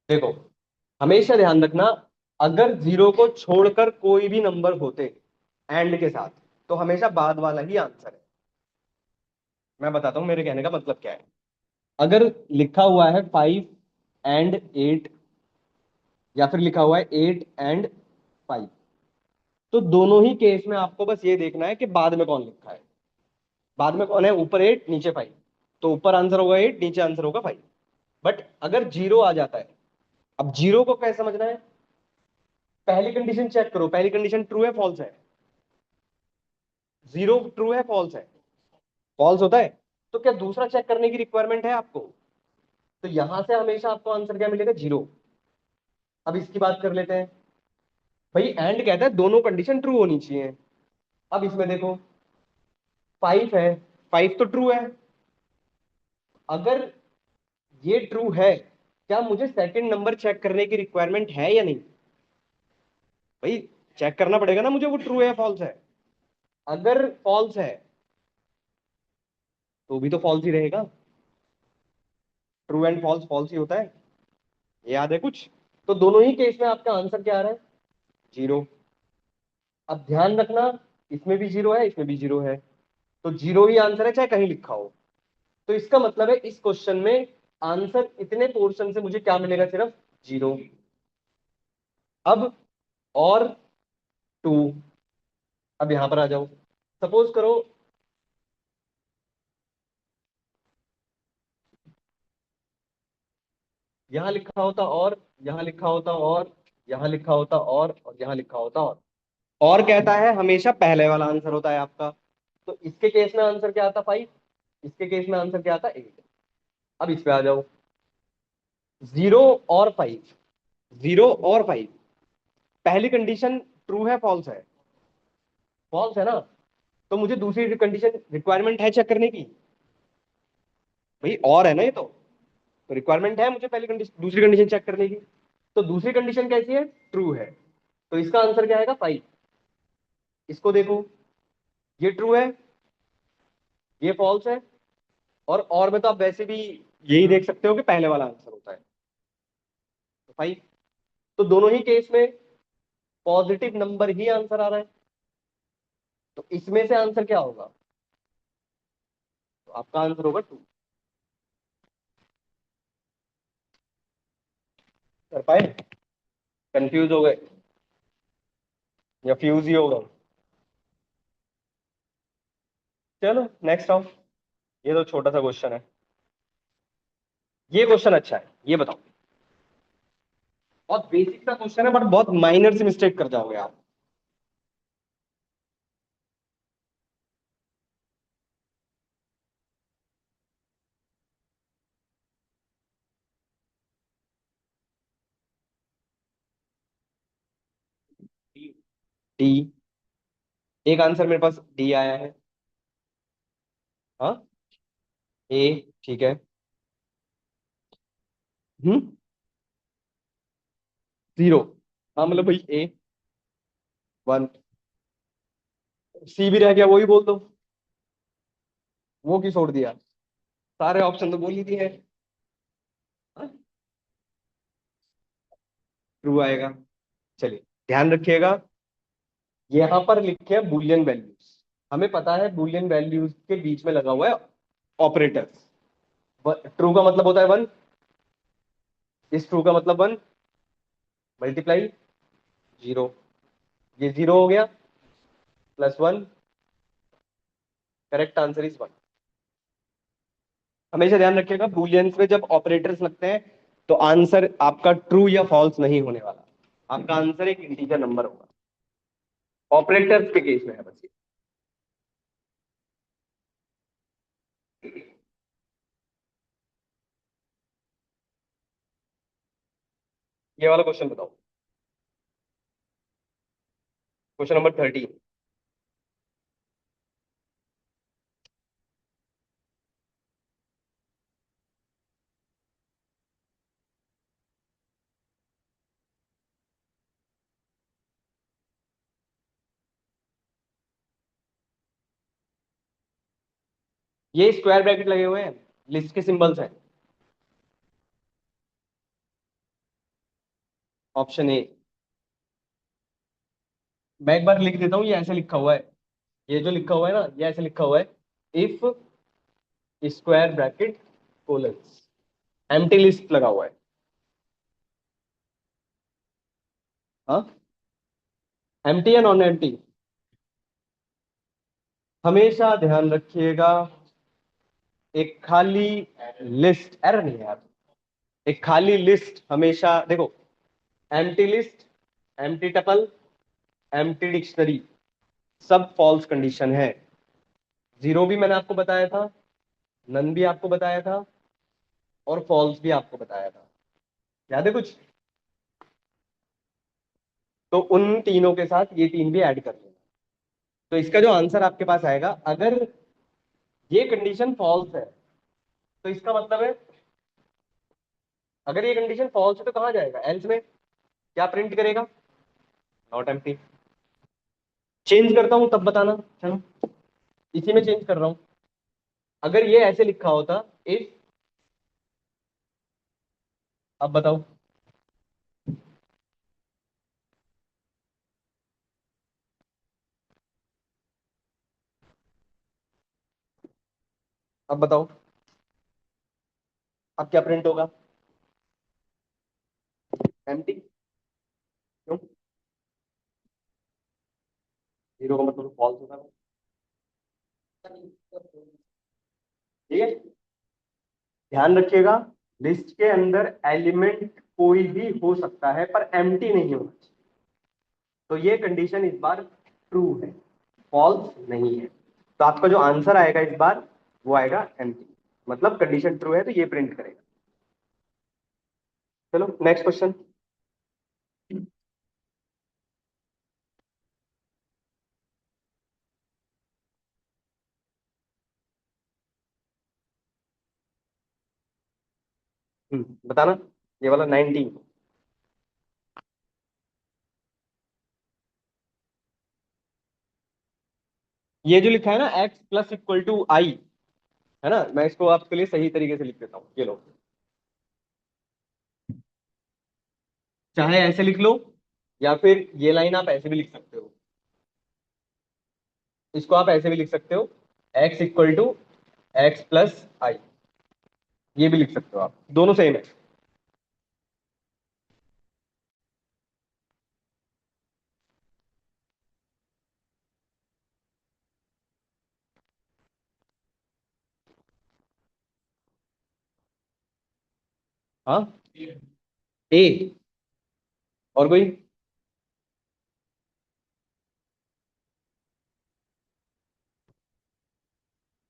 देखो, हमेशा ध्यान रखना, अगर जीरो को छोड़कर कोई भी नंबर होते एंड के साथ, तो हमेशा बाद वाला ही आंसर है। मैं बताता हूं मेरे कहने का मतलब क्या है। अगर लिखा हुआ है 5 एंड 8, या फिर लिखा हुआ है 8 एंड 5, तो दोनों ही केस में आपको बस ये देखना है कि बाद में कौन लिखा है। बाद में कौन है? ऊपर 8 नीचे 5, तो ऊपर आंसर होगा 8, नीचे आंसर होगा 5। बट अगर जीरो आ जाता है, अब जीरो को कैसे समझना है? पहली कंडीशन चेक करो, पहली कंडीशन ट्रू है फॉल्स है? जीरो ट्रू है फॉल्स है? फॉल्स होता है। तो क्या दूसरा चेक करने की रिक्वायरमेंट है आपको? तो यहां से हमेशा आपको आंसर क्या मिलेगा? जीरो। अब इसकी बात कर लेते हैं। भाई एंड कहता है दोनों कंडीशन ट्रू होनी चाहिए। अब इसमें देखो, 5 है, 5 तो ट्रू है। अगर ये ट्रू है, क्या मुझे सेकंड नंबर चेक करने की रिक्वायरमेंट है या नहीं? भाई चेक करना पड़ेगा ना मुझे, वो ट्रू है या फॉल्स है। अगर फॉल्स है तो भी तो फॉल्स ही रहेगा। ट्रू एंड फॉल्स फॉल्स ही होता है। ये याद है कुछ? तो दोनों ही केस में आपका आंसर क्या आ रहा है? जीरो। अब ध्यान रखना, इसमें भी जीरो है, इसमें भी जीरो है, तो जीरो ही आंसर है चाहे कहीं लिखा हो। तो इसका मतलब है इस क्वेश्चन में आंसर इतने पोर्शन से मुझे क्या मिलेगा? सिर्फ जीरो। अब और टू, अब यहां पर आ जाओ। सपोज करो, यहां लिखा होता और, यहां लिखा होता और, यहां लिखा होता और यहां लिखा होता और कहता है हमेशा पहले वाला आंसर होता है आपका। तो इसके केस में आंसर क्या आता? 5। इसके केस में आंसर क्या आता? 8। अब इस पे आ जाओ, जीरो और 5, जीरो और 5, पहली कंडीशन ट्रू है फॉल्स है? फॉल्स है ना। तो मुझे दूसरी कंडीशन रिक्वायरमेंट है चेक करने की? भाई और है ना ये तो रिक्वायरमेंट है मुझे पहली कंडीशन दूसरी कंडीशन चेक करने की। तो दूसरी कंडीशन कैसी है? ट्रू है। तो इसका आंसर क्या आएगा? 5। इसको देखो, ये ट्रू है, ये फॉल्स है, और में तो आप वैसे भी यही देख सकते हो कि पहले वाला आंसर होता है, तो 5। तो दोनों ही केस में पॉजिटिव नंबर ही आंसर आ रहा है। तो इसमें से आंसर क्या होगा? तो आपका आंसर होगा 2। कर पाए? कंफ्यूज हो गए या फ्यूज ही होगा? चलो नेक्स्ट आओ। ये तो छोटा सा क्वेश्चन है। ये क्वेश्चन अच्छा है, ये बताओ। बहुत बेसिक सा क्वेश्चन है, बट बहुत माइनर सी मिस्टेक कर जाओगे आप। डी। एक आंसर मेरे पास डी आया है। हाँ, ए, ठीक है। हम्म, जीरो। हाँ मतलब भाई ए 1, सी भी रह गया, वो ही बोल दो। वो क्यों छोड़ दिया? सारे ऑप्शन तो बोल ही दिए हैं। ट्रू आएगा। चलिए, ध्यान रखिएगा, यहाँ पर लिखे हैं बुलियन वैल्यूज। हमें पता है बुलियन वैल्यूज के बीच में लगा हुआ है ऑपरेटर्स। ट्रू का मतलब होता है 1, इस ट्रू का मतलब 1 मल्टीप्लाई जीरो, ये जीरो हो गया, +1, करेक्ट आंसर इज 1। हमेशा ध्यान रखिएगा बुलियंस में जब ऑपरेटर्स लगते हैं, तो आंसर आपका ट्रू या फॉल्स नहीं होने वाला। आपका आंसर एक इंटीजर नंबर होगा। ऑपरेटर्स के केस में है बस ये वाला क्वेश्चन बताओ। Question number 13। ये स्क्वायर ब्रैकेट लगे हुए हैं, लिस्ट के सिंबल्स हैं। Option A. मैं एक बार लिख देता हूँ, ये ऐसे लिखा हुआ है, ये जो लिखा हुआ है ना, ये ऐसे लिखा हुआ है, if square bracket colon, empty list लगा हुआ है। हाँ, एम्प्टी या नॉन एम्प्टी, हमेशा ध्यान रखिएगा। एक खाली लिस्ट, एरर नहीं है यार, एक खाली लिस्ट हमेशा देखो, empty list, empty tuple, empty dictionary, सब फॉल्स कंडीशन है। जीरो भी मैंने आपको बताया था, नन भी आपको बताया था, और फॉल्स भी आपको बताया था। याद है कुछ? तो उन तीनों के साथ ये तीन भी ऐड कर लेना। तो इसका जो आंसर आपके पास आएगा, अगर ये कंडीशन फॉल्स है, तो इसका मतलब है, अगर ये कंडीशन फॉल्स है तो कहां जाएगा, एल्स में। क्या प्रिंट करेगा? Not empty. चेंज करता हूं तब बताना, चलो इसी में चेंज कर रहा हूं। अगर ये ऐसे लिखा होता, इफ, अब बताओ, अब बताओ, अब क्या प्रिंट होगा? एम्प्टी। क्यों? जीरो का मतलब फॉल्स होगा। ठीक है, ध्यान रखिएगा, लिस्ट के अंदर एलिमेंट कोई भी हो सकता है पर एम्प्टी नहीं होना चाहिए। तो ये कंडीशन इस बार ट्रू है, फॉल्स नहीं है। तो आपका जो आंसर आएगा इस बार, वो आएगा एम्प्टी, मतलब कंडीशन ट्रू है तो ये प्रिंट करेगा। चलो नेक्स्ट क्वेश्चन। बताना, ये वाला 19। ये जो लिखा है ना, एक्स प्लस इक्वल टू आई, है ना, मैं इसको आपके लिए सही तरीके से लिख देता हूँ, ये लो। चाहे ऐसे लिख लो, या फिर ये लाइन आप ऐसे भी लिख सकते हो, इसको आप ऐसे भी लिख सकते हो, x equal to x plus i, ये भी लिख सकते हो आप, दोनों सेम है। हाँ, ए, और कोई?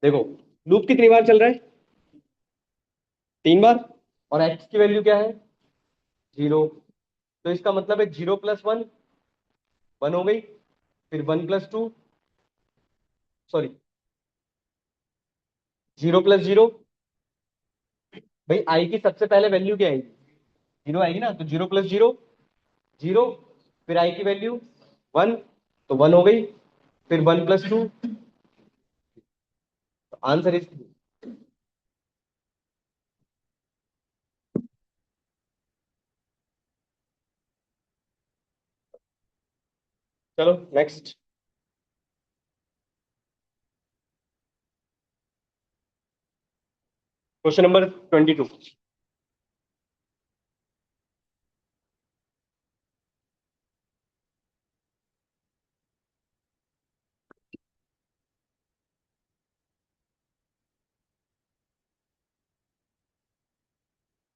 देखो, लूप कितनी बार चल रहा है? 3 बार। और एक्स की वैल्यू क्या है? 0। तो इसका मतलब है 0 + 1, 1 हो गई, फिर 1 + 2, सॉरी, 0 + 0। भाई आई की सबसे पहले वैल्यू क्या आएगी? 0 आएगी ना, तो 0 + 0, 0, फिर आई की वैल्यू 1, तो 1 हो गई, फिर 1 + 2, तो आंसर इज। चलो नेक्स्ट। Question number 22।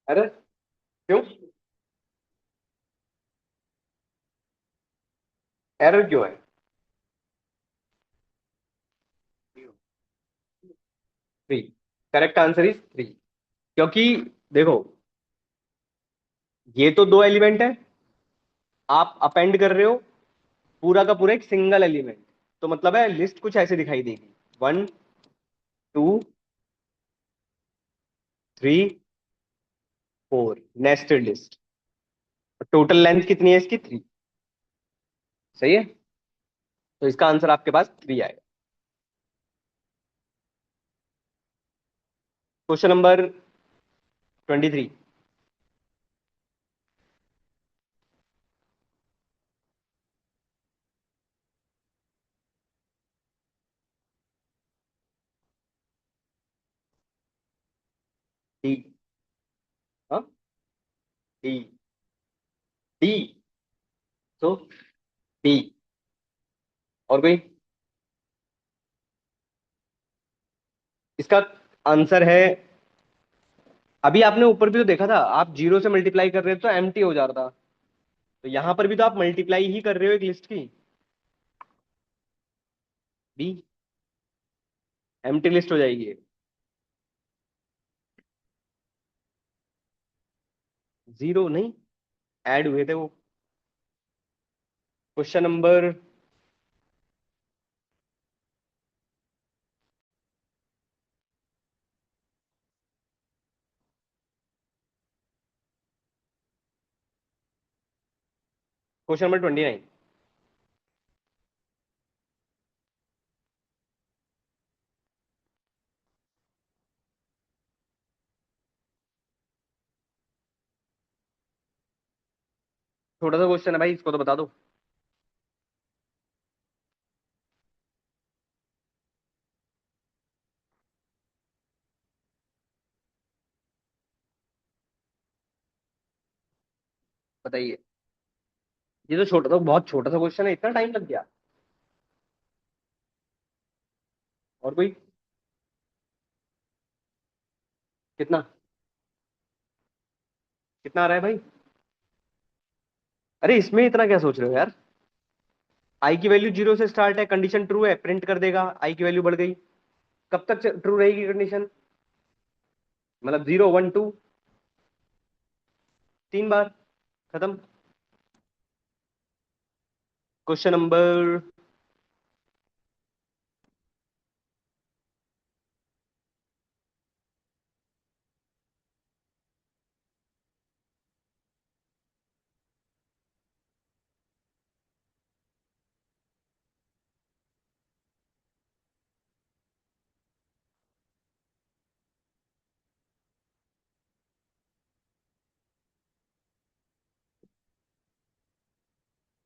अरे क्यों? एरर क्यों है? 3। Correct answer is 3। क्योंकि देखो, ये तो दो एलिमेंट है, आप अपेंड कर रहे हो पूरा का पूरा एक सिंगल एलिमेंट, तो मतलब है लिस्ट कुछ ऐसे दिखाई देगी, 1 2 3 4, नेस्टेड लिस्ट। टोटल लेंथ कितनी है इसकी? 3। सही है, तो इसका आंसर आपके पास 3 आएगा। Question number 23। डी। हाँ, डी। डी। तो डी। और कोई? इसका आंसर है, अभी आपने ऊपर भी तो देखा था, आप जीरो से मल्टीप्लाई कर रहे थे तो एम्प्टी हो जा रहा था। तो यहां पर भी तो आप मल्टीप्लाई ही कर रहे हो एक लिस्ट की। बी। एम्प्टी लिस्ट हो जाएगी ये। जीरो नहीं, ऐड हुए थे वो। Question number, question number 29। छोटा सा क्वेश्चन है भाई, इसको तो बता दो। बताइए। ये तो छोटा, तो बहुत छोटा सा क्वेश्चन है, इतना टाइम लग गया। और कोई? कितना? कितना आ रहा है भाई? अरे इसमें इतना क्या सोच रहे हो यार? आई की वैल्यू जीरो से स्टार्ट है, कंडीशन ट्रू है, प्रिंट कर देगा, आई की वैल्यू बढ़ गई। कब तक ट्रू रहेगी कंडीशन? मतलब 0 1 2, 3 बार, खत्म। क्वेश्चन नंबर,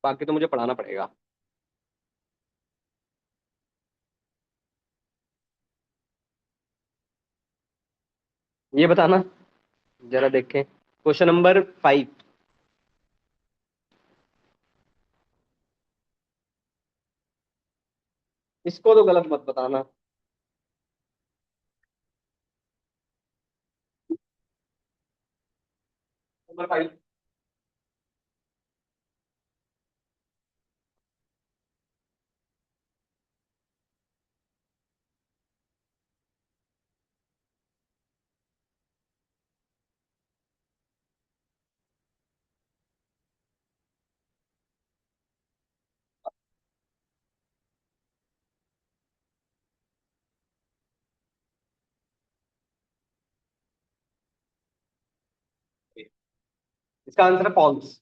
बाकी तो मुझे पढ़ाना पड़ेगा। ये बताना, जरा देखें क्वेश्चन नंबर 5। इसको तो गलत मत बताना। नंबर 5। इसका आंसर है फॉल्स।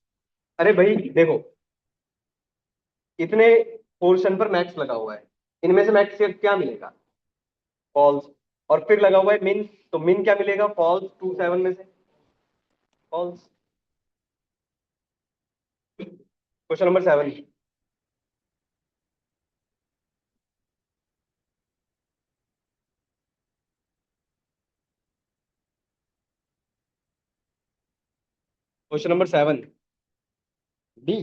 अरे भाई देखो, इतने पोर्शन पर मैक्स लगा हुआ है, इनमें से मैक्स क्या मिलेगा? फॉल्स। और फिर लगा हुआ है मिन, तो मिन क्या मिलेगा फॉल्स 2 7 में से? False. Question number 7। Question number 7, D.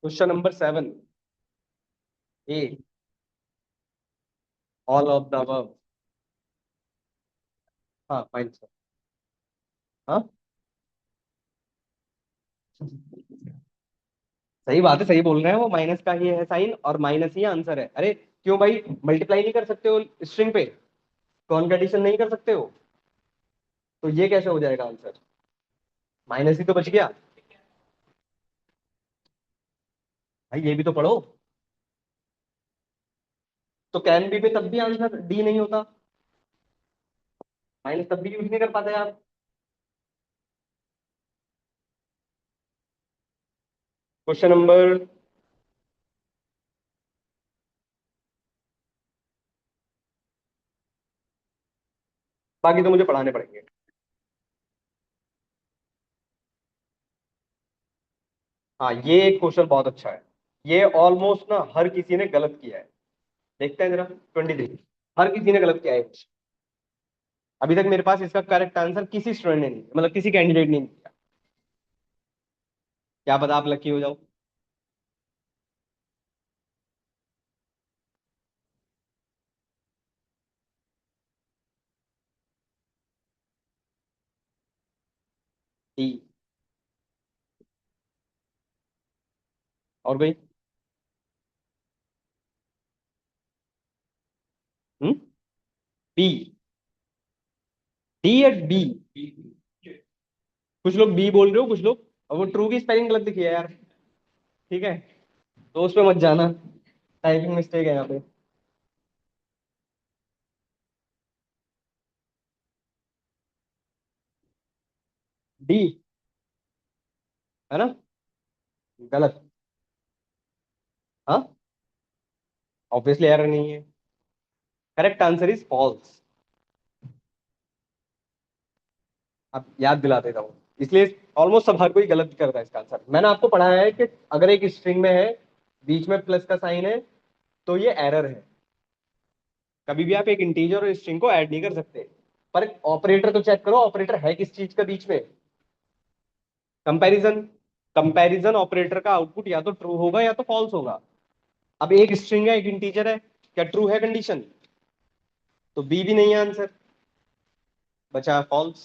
Question number 7, A, all of the above. हाँ फाइन सर। हाँ, सही बात है, सही बोल रहे हैं, वो माइनस का ही है साइन और माइनस ही आंसर है। अरे क्यों भाई, मल्टीप्लाई नहीं कर सकते हो स्ट्रिंग पे? कौन एडिशन नहीं कर सकते हो? तो ये कैसे हो जाएगा आंसर? माइनस ही तो बच गया। भाई ये भी तो पढ़ो। तो कैन बी पे तब भी आंसर डी नहीं होता, माइनस तब भी यूज नहीं कर पाते आप। क्वेश्चन नंबर, बाकी तो मुझे पढ़ाने पड़ेंगे। हाँ, ये क्वेश्चन बहुत अच्छा है। ये ऑलमोस्ट ना हर किसी ने गलत किया है। देखते हैं जरा 23। हर किसी ने गलत किया है। अभी तक मेरे पास इसका करेक्ट आंसर किसी स्टूडेंट ने नहीं, मतलब किसी कैंडिडेट ने नहीं दिया। क्या पता आप लकी हो जाओ। टी। और कोई? हम्म। बी। डी या बी? कुछ लोग बी बोल रहे हो, कुछ लोग, और वो ट्रू की स्पेलिंग गलत लिखी है यार। ठीक है, तो उस पे मत जाना, टाइपिंग मिस्टेक है यहाँ पे। डी है ना? गलत। हाँ, ऑब्वियसली एरर नहीं है। Correct answer is false. अब याद दिला देता हूँ, इसलिए ऑलमोस्ट सब हर कोई गलत करता है इसका आंसर। मैंने आपको पढ़ाया है कि अगर एक स्ट्रिंग में है, बीच में प्लस का साइन है, तो ये एरर है। कभी भी आप एक इंटीजर और स्ट्रिंग को ऐड नहीं कर सकते। पर ऑपरेटर तो चेक करो, ऑपरेटर है किस चीज का बीच में? कंपैरिजन। कंपैरिजन ऑपरेटर का आउटपुट या तो ट्रू होगा या तो फॉल्स होगा। अब एक स्ट्रिंग है, एक इंटीजर है, क्या ट्रू है कंडीशन? तो बी भी नहीं है आंसर, बचा फॉल्स।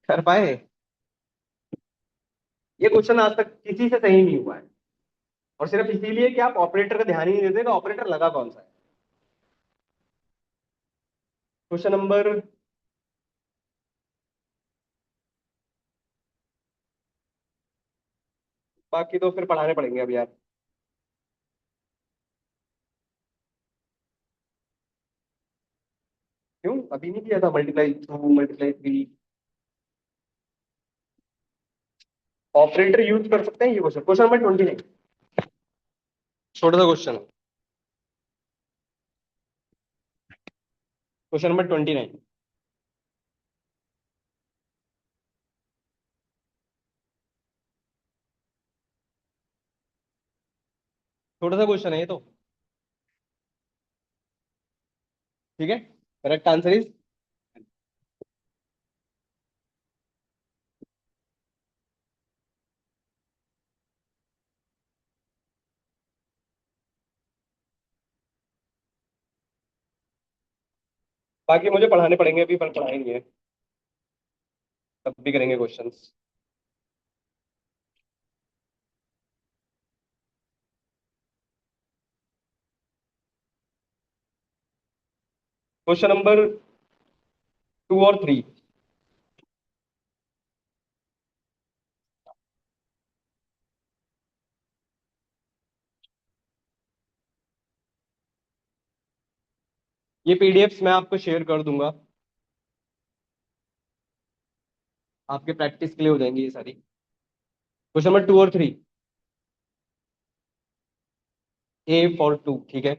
कर पाए? ये क्वेश्चन आज तक किसी से सही नहीं हुआ है, और सिर्फ इसीलिए कि आप ऑपरेटर का ध्यान ही नहीं देते कि ऑपरेटर लगा कौन सा है। Question number. बाकी तो फिर पढ़ाने पड़ेंगे अब यार। क्यों अभी नहीं किया था? Multiply two, multiply three, operator use कर सकते हैं ये क्वेश्चन। क्वेश्चन नंबर 29, छोटा सा क्वेश्चन। Question number 29। छोटा सा क्वेश्चन है ये तो। ठीक है, करेक्ट आंसर इज। बाकी मुझे पढ़ाने पड़ेंगे अभी, पर पढ़ाएंगे, तब भी करेंगे क्वेश्चंस। क्वेश्चन नंबर 2 और 3। ये पीडीएफ्स मैं आपको शेयर कर दूंगा, आपके प्रैक्टिस के लिए हो जाएंगी ये सारी। क्वेश्चन नंबर 2 और 3। A for 2, ठीक है।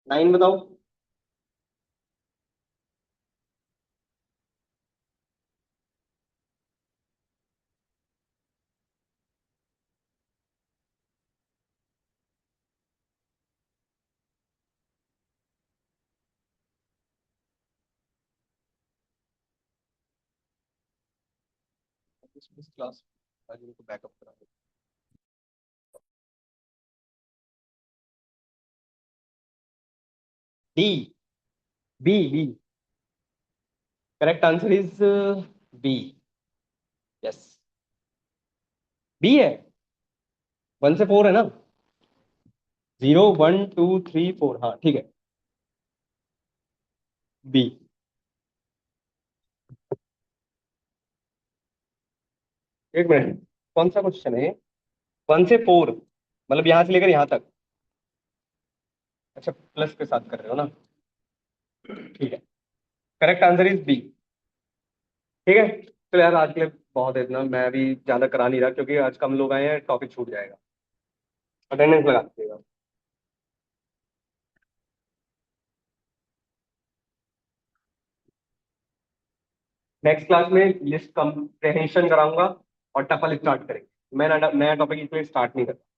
9 बताओ। इस क्लास आज इनको बैकअप करा दो। D. B. Correct answer is B. Yes. B है। 1 से 4 है ना। 0 1 2 3 4, हाँ ठीक है। बी। एक मिनट, कौन सा क्वेश्चन है? 1 से 4 मतलब यहां से लेकर यहां तक। अच्छा, प्लस के साथ कर रहे हो ना। ठीक है। Correct answer is B. ठीक है, तो यार आज के लिए बहुत है इतना, मैं अभी ज्यादा करा नहीं रहा क्योंकि आज कम लोग आए हैं, टॉपिक छूट जाएगा। अटेंडेंस लगा दीजिएगा। नेक्स्ट क्लास में लिस्ट कंप्रेहेंशन कराऊंगा और टपल स्टार्ट करेंगे। मैं नया टॉपिक इसलिए स्टार्ट नहीं करता।